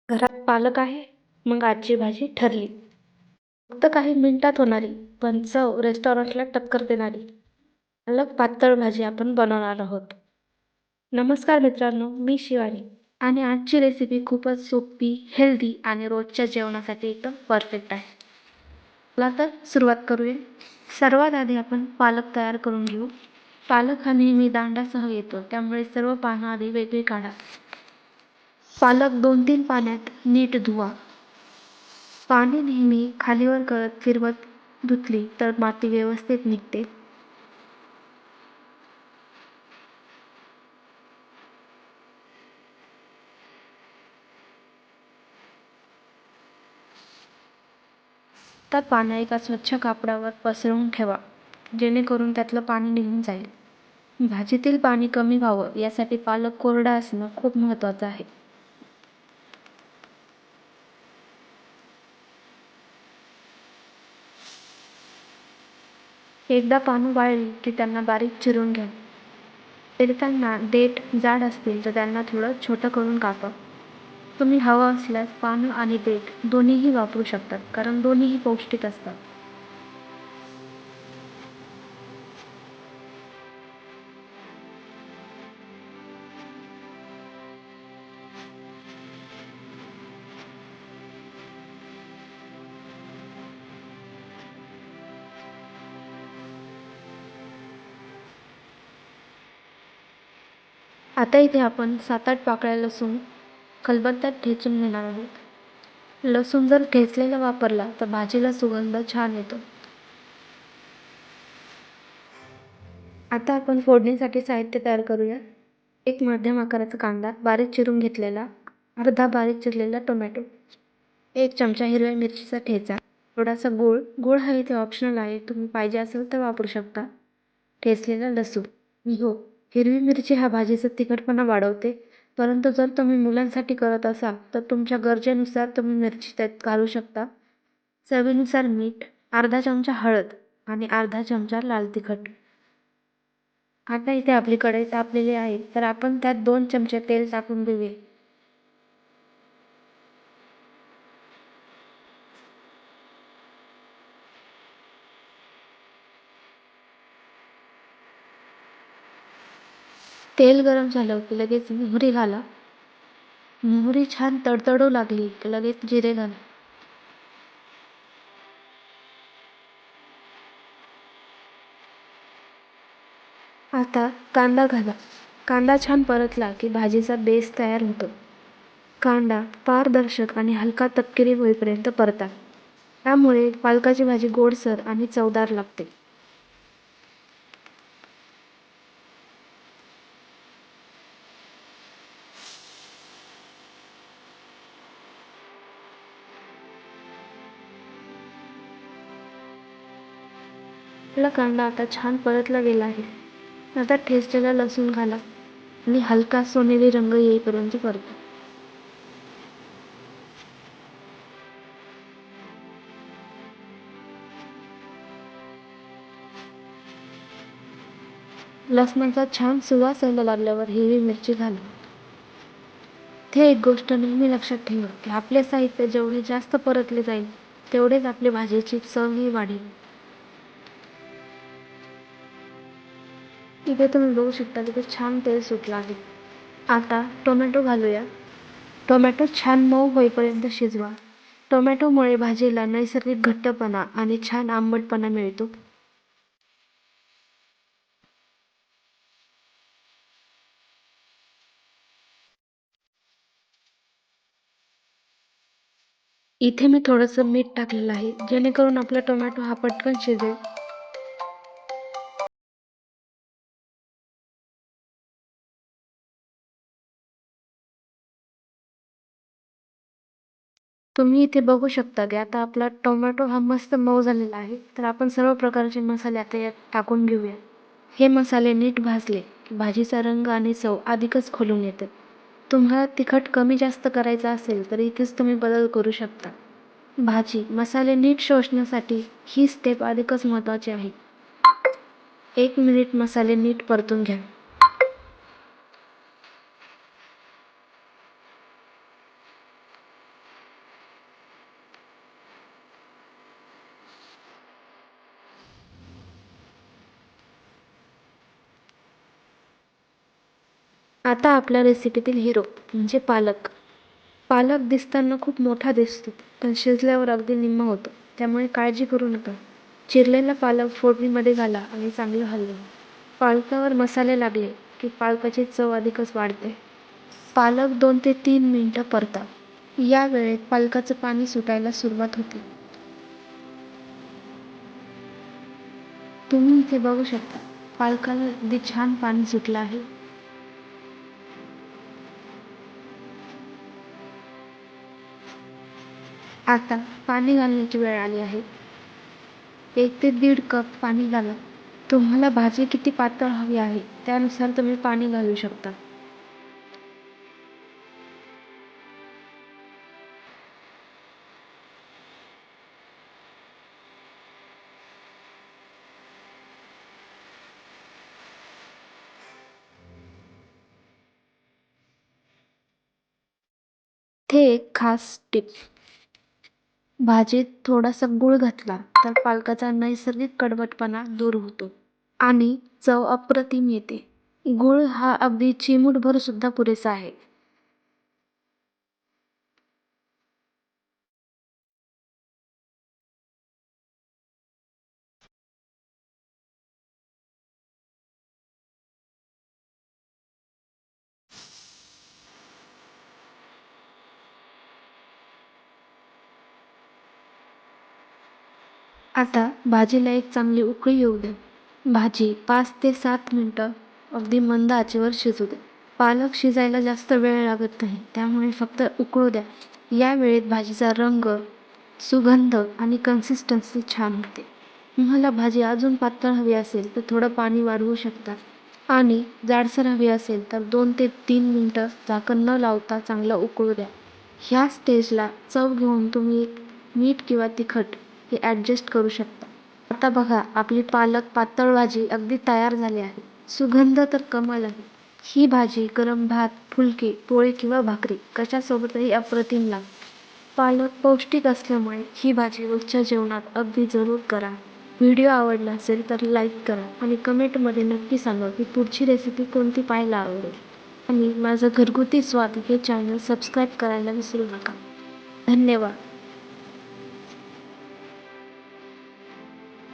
घरात पालक आहे, मग आजची भाजी ठरली. फक्त काही मिनिटात होणारी, पण चव रेस्टॉरंटला टक्कर देणारी पालक पातळ भाजी आपण बनवणार आहोत. नमस्कार मित्रांनो, मी शिवानी आणि आजची रेसिपी खूपच सोपी, हेल्दी आणि रोजच्या जेवणासाठी एकदम परफेक्ट आहे. चला तर सुरुवात करूया. सर्वात आधी आपण पालक तयार करून घेऊ. पालक हा नेहमी दांडासह येतो, त्यामुळे सर्व पानं आधी वेगळी काढा. पालक 2-3 पाण्यात नीट धुवा. पाने नेहमी खालीवर करत फिरवत धुतली तर माती व्यवस्थित निघते. तर पानं एका स्वच्छ कापडावर पसरवून ठेवा, जेणेकरून त्यातलं पाणी निघून जाईल. भाजीतील पाणी कमी व्हावं यासाठी पालक कोरडा असणं खूप महत्त्वाचं आहे. एकदा पानं वाळली की त्यांना बारीक चिरून घ्या. चिरताना देठ जाड असतील तर त्यांना थोडं छोटं करून कापा. तुम्ही हवं असल्यास पानं आणि देठ दोन्हीही वापरू शकतात, कारण दोन्हीही पौष्टिक असतात. आता इथे आपण 7-8 पाकळ्या लसूण खलबत्त्यात ठेचून घेणार आहोत. लसूण जर ठेचलेला वापरला तर भाजीला सुगंध छान येतो. आता आपण फोडणीसाठी साहित्य तयार करूया. एक मध्यम आकाराचा कांदा बारीक चिरून घेतलेला, अर्धा बारीक चिरलेला टोमॅटो, 1 चमचा हिरव्या मिरचीचा ठेचा, थोडासा गूळ. गूळ हा इथे ऑप्शनल आहे, तुम्ही पाहिजे असेल तर वापरू शकता. ठेचलेला लसूण. हो, हिरवी मिरची हा भाजीचा तिखटपणा वाढवते, परंतु जर तुम्ही मुलांसाठी करत असाल तर तुमच्या गरजेनुसार तुम्ही मिरची त्यात घालू शकता. चवीनुसार मीठ, अर्धा चमचा हळद आणि अर्धा चमचा लाल तिखट. आता इथे आपली कढई तापलेली आहे, तर आपण त्यात 2 चमचे तेल टाकून घेऊया. तेल गरम झालं की लगेच मोहरी घाला. मोहरी छान तडतडू लागली की लगेच जिरे घाला. आता कांदा घाला. कांदा छान परतला की भाजीचा बेस तयार होतो. कांदा पारदर्शक आणि हलका तपकिरी होईपर्यंत परता. त्यामुळे पालकाची भाजी गोडसर आणि चवदार लागते. आपला कांदा आता छान परतला गेला आहे. आता ठेचलेला लसूण घाला आणि हलका सोनेरी रंग येईपर्यंत परता. लसणाचा छान सुवास यायला लागल्यावर हिरवी मिरची घाला. इथे एक गोष्ट नेहमी लक्षात ठेवा की आपले साहित्य जेवढे जास्त परतले जाईल, तेवढेच आपली भाजीची चवही वाढेल. इथे तुम्ही बघू शकता तिथे छान तेल सुटलं आहे. आता टोमॅटो घालूया. टोमॅटो छान मऊ होईपर्यंत शिजवा. टोमॅटोमुळे भाजीला नैसर्गिक घट्टपणा आणि छान आंबटपणा मिळतो. इथे मी थोडंसं मीठ टाकलेलं आहे, जेणेकरून आपला टोमॅटो हा पटकन शिजेल. तुम्ही इथे बघू शकता की आता आपला टोमॅटो हा मस्त मऊ झालेला आहे. तर आपण सर्व प्रकारचे मसाले आता यात टाकून घेऊया. हे मसाले नीट भाजले की भाजीचा रंग आणि चव अधिकच खुलून येते. तुम्हाला तिखट कमी जास्त करायचं असेल तर इथेच तुम्ही बदल करू शकता. भाजी मसाले नीट शोषण्यासाठी ही स्टेप अधिकच महत्त्वाची आहे. 1 मिनिट मसाले नीट परतून घ्या. आता आपल्या रेसिपीतील हिरो म्हणजे पालक. पालक दिसताना खूप मोठा दिसतो, पण शिजल्यावर अगदी निम्मा होतो. त्यामुळे काळजी करू नका. चिरलेला पालक फोडणीमध्ये घाला आणि चांगलं हलवा. पालकावर मसाले लागले की पालकाची चव अधिकच वाढते. पालक 2 ते 3 मिनिटं परता. या वेळेत पालकाचं पाणी सुटायला सुरुवात होते. तुम्ही इथे बघू शकता, पालकाला अगदी छान पाणी सुटलं आहे. आता पाणी घालण्याची वेळ आली आहे. 1 ते 1.5 कप पाणी घाला. तुम्हाला भाजी किती पातळ हवी आहे त्यानुसार तुम्ही पाणी घालू शकता. इथे एक खास टिप. भाजीत थोडासा गूळ घातला तर पालकाचा नैसर्गिक कडवटपणा दूर होतो आणि चव अप्रतिम येते. गूळ हा अगदी चिमूटभर सुद्धा पुरेसा आहे. आता भाजीला एक चांगली उकळी येऊ द्या. भाजी 5 ते 7 मिनिटं अगदी मंद आचेवर शिजू द्या. पालक शिजायला जास्त वेळ लागत नाही, त्यामुळे फक्त उकळू द्या. या वेळेत भाजीचा रंग, सुगंध आणि कन्सिस्टन्सी छान होते. तुम्हाला भाजी अजून पातळ हवी असेल तर थोडं पाणी वाढवू शकता आणि जाडसर हवी असेल तर 2 ते 3 मिनिटं झाकण न लावता चांगलं उकळू द्या. ह्या स्टेजला चव घेऊन तुम्ही मीठ किंवा तिखट हे ॲडजस्ट करू शकता. आता बघा, आपली पालक पातळ भाजी अगदी तयार झाली आहे. सुगंध तर कमाल आहे. ही भाजी गरम भात, फुलके, पोळी किंवा भाकरी कशासोबतही अप्रतिम लागते. पालक पौष्टिक असल्यामुळे ही भाजी रोजच्या जेवणात अगदी जरूर करा. व्हिडिओ आवडला असेल तर लाईक करा आणि कमेंटमध्ये नक्की सांगा की पुढची रेसिपी कोणती पाहायला आवडेल. आणि माझं घरगुती स्वाद हे चॅनल सबस्क्राईब करायला विसरू नका. धन्यवाद.